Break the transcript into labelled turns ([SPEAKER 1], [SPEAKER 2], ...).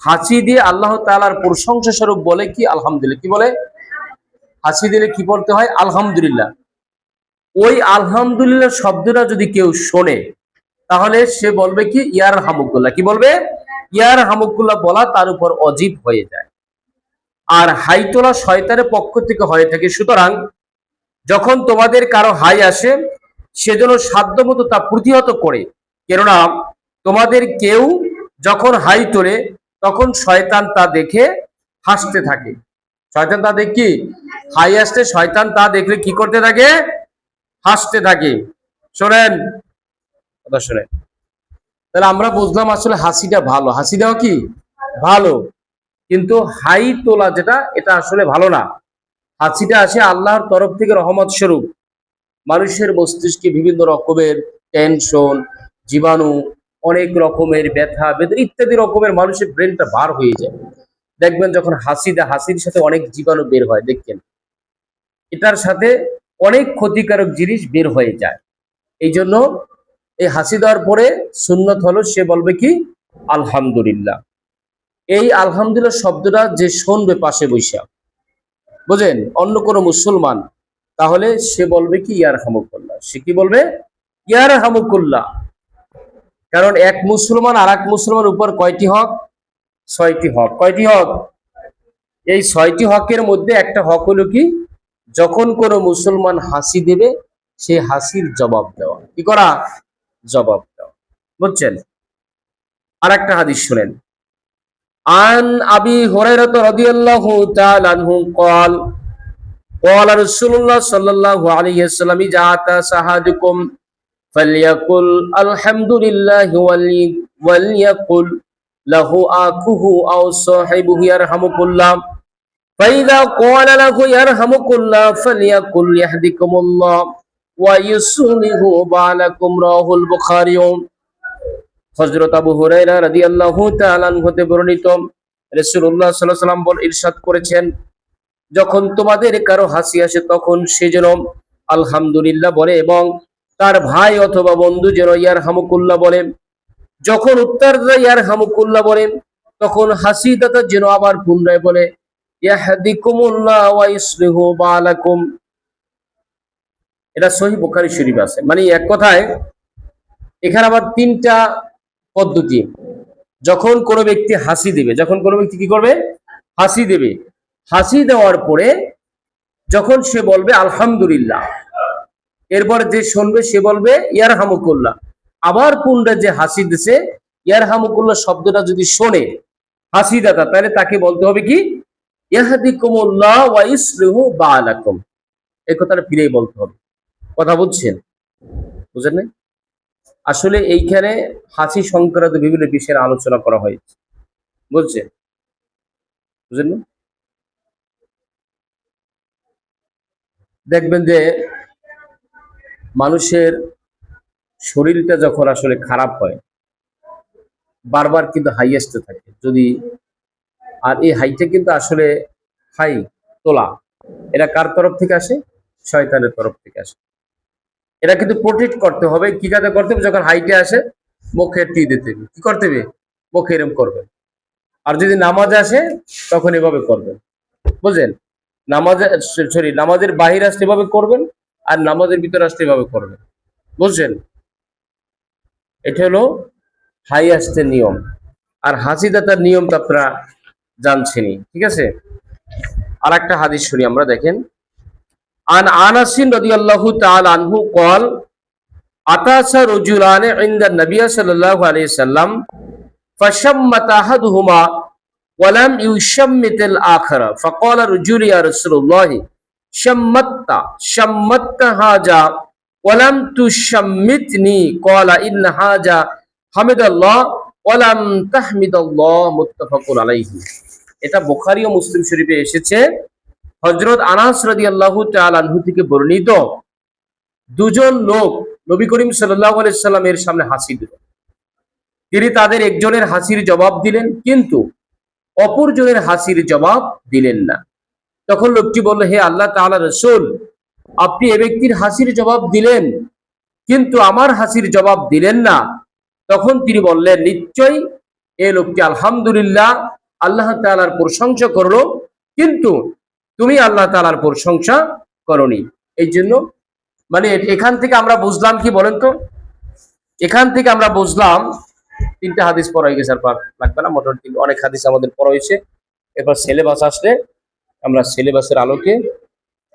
[SPEAKER 1] হাসি দিয়ে আল্লাহ তাআলার প্রশংসা স্বরূপ বলে কি আলহামদুলিল্লাহ। কি বলে? হাসি দিলে কি বলতে হয়? আলহামদুলিল্লাহ। ওই আলহামদুলিল্লাহ শব্দটা যদি কেউ শোনে তাহলে সে বলবে কি ইয়ার হামুকুল্লাহ। কি বলবে? ইয়ার হামুকুল্লাহ বলা তার উপর অজীব হয়ে যায়। আর হাই তোলা শয়তানের পক্ষ থেকে হয়ে থাকে। সুতরাং যখন তোমাদের কারো হাই আসে সেজন্য সাধ্যমতো তা প্রতিহত করে, কেননা তোমাদের কেউ যখন হাই তোলে তখন শয়তান তা দেখে হাসতে থাকে। শয়তান তা দেখে কি হাই আসলে শয়তান তা দেখলে কি করতে থাকে? হাসতে থাকে। শোনেন, কথা শোনেন, তাহলে আমরা বুঝলাম আসলে হাসিটা ভালো, হাসিটাও কি ভালো, কিন্তু হাই তোলা যেটা এটা আসলে ভালো না। হাসিটা আসে আল্লাহর তরফ থেকে রহমত স্বরূপ। মানুষের মস্তিষ্কে বিভিন্ন রকমের টেনশন, জীবাণু, অনেক রকমের ব্যথা বেদনা ইত্যাদি রকমের মানুষের ব্রেনটা বার হয়ে যায়। দেখবেন যখন হাসি দেয় হাসির সাথে অনেক জীবাণু বের হয়, দেখবেন এটার সাথে অনেক ক্ষতিকারক জিনিস বের হয়ে যায়। এই জন্য এই হাসি দেওয়ার পরে সুন্নত হলো সে বলবে কি আলহামদুলিল্লাহ। এই আলহামদুলিল্লাহ শব্দটা যে শুনবে পাশে বৈশা, বুঝেন, অন্য কোনো মুসলমান, তাহলে সে বলবে কি ইয়ার হামুকুল্লাহ। সে কি বলবে? ইয়ার হামুকুল্লাহ। কারণ এক মুসলমান আর এক মুসলমানের উপর কয়টি হক? 6টি হক। কয়টি হক? এই 6টি হকের মধ্যে একটা হক হলো কি, যখন কোনো মুসলমান হাসি দেবে সে হাসির জবাব দেওয়া। কি করা? জবাব দেওয়া। বুঝছেন? আর একটা হাদিস শুনেন। আন আবি হুরায়রা রাদিয়াল্লাহু তাআলা আনহু قال قال رسول الله صلى الله عليه وسلم إذا أتى أحدكم فليقل الحمد لله وليقل له أخوه أو صاحبه يرحمك الله فإذا قال له يرحمك الله فليقل يهديكم الله ويصلح بالكم رواه البخاري। হযরত আবু হুরায়রা রাদিয়াল্লাহু তাআলা আনহু হতে বর্ণিত, রাসূলুল্লাহ সাল্লাল্লাহু আলাইহি ওয়াসাল্লাম ইরশাদ করেছেন, যখন তোমাদের কারো হাসি আসে তখন সে যেন আলহামদুলিল্লাহ বলে এবং তার ভাই অথবা বন্ধু যেন ইয়ারহামুকুল্লাহ বলে। যখন উত্তরদাতা ইয়ারহামুকুল্লাহ বলেন তখন হাসিদাতা যেন আবার পুনরায় বলে ইয়াহদিকুমুল্লাহ ওয়া ইসলিহু বালাকুম। এটা সহিহ বুখারী শরীফ আছে। মানে এক কথায় এখানে আবার 3টা পদ্ধতি। যখন কোনো ব্যক্তি হাসি দেবে, যখন কোনো ব্যক্তি কি করবে? হাসি দেবে। হাসি দেওয়ার পরে যখন সে বলবে আলহামদুলিল্লাহ, এরপর যে শুনবে সে বলবে ইয়ারহামুকুল্লাহ। আবার পুনরায় যে হাসি দিছে ইয়ারহামুকুল্লাহ শব্দটা যদি শোনে হাসিদাতা, তাহলে তাকে বলতে হবে কি ইয়াহদিকুমুল্লাহ ওয়া ইসলিহু বালাকুম। এই কথাটা ফিরেই বলতে হবে। কথা বুঝছেন? বুঝেন না? আসলে এইখানে হাসি সংক্রান্ত বিভিন্ন বিষয়ের আলোচনা করা হয়েছে। বুঝছেন? বুঝেন না? দেখবেন যে মানুষের শরীরটা যখন আসলে খারাপ হয় বারবার কিন্তু হাই আসতে থাকে যদি, আর এই হাইটা কিন্তু আসলে হাই তোলা, এটা কার তরফ থেকে আসে? শয়তানের তরফ থেকে আসে। এটা কিন্তু প্রোটেক্ট করতে হবে। কি কাজে করতে হবে? যখন হাইটে আসে মুখে টি দিতে হবে। কি করতে হবে? মুখে এরম করবেন। আর যদি নামাজ আসে তখন এভাবে করবেন। বুঝলেন? নামাজে সরি নামাজের বাহির আসলে এভাবে করবেন, আর নামাজের ভিতরে আসলে এভাবে করবেন। বুঝছেন? এটা হলো হাই আসতে নিয়ম। আর হাসিদাতার নিয়ম তো আপনারা জানছেনই। ঠিক আছে? আর একটা হাদিস শুনি আমরা, দেখেন। আন আনাসিন রাদিয়াল্লাহু তাআলা আনহু قال আতাসা রাজুলান ইনদা নবী সাল্লাল্লাহু আলাইহি সাল্লাম فشمت احدهما ولم يشمت الاخر فقال رجل يا رسول الله شمت هذا ولم تشمتني قال ان هذا حمد الله ولم تحمد الله متفق عليه। এটা বুখারী ও মুসলিম শরীফে এসেছে। হযরত আনাস রাদিয়াল্লাহু তাআলা আনহু থেকে বর্ণিত, দুজন লোক নবী করিম সাল্লাল্লাহু আলাইহি সাল্লামের সামনে হাসি দিল। তিনি তাদের একজনের হাসির জবাব দিলেন, কিন্তু অপরজনের হাসির জবাব দিলেন না। তখন লোকটি বলল, হে আল্লাহ তাআলা রাসূল, আপনি এ ব্যক্তির হাসির জবাব দিলেন কিন্তু আমার হাসির জবাব দিলেন না। তখন তিনি বললেন, নিশ্চয়ই এই লোকটি আলহামদুলিল্লাহ আল্লাহ তাআলার প্রশংসা করলো, কিন্তু তুমি আল্লাহ তাআলার প্রশংসা করনি। এই জন্য মানে এখান থেকে আমরা বুঝলাম কি বলেন তো, এখান থেকে আমরা বুঝলাম, তিনটা হাদিস পড়া হয়ে গেছে, আর লাগবে না, মোটামুটি অনেক হাদিস আমাদের পড়া হয়েছে। এবার সিলেবাস আসলে আমরা সিলেবাসের আলোকে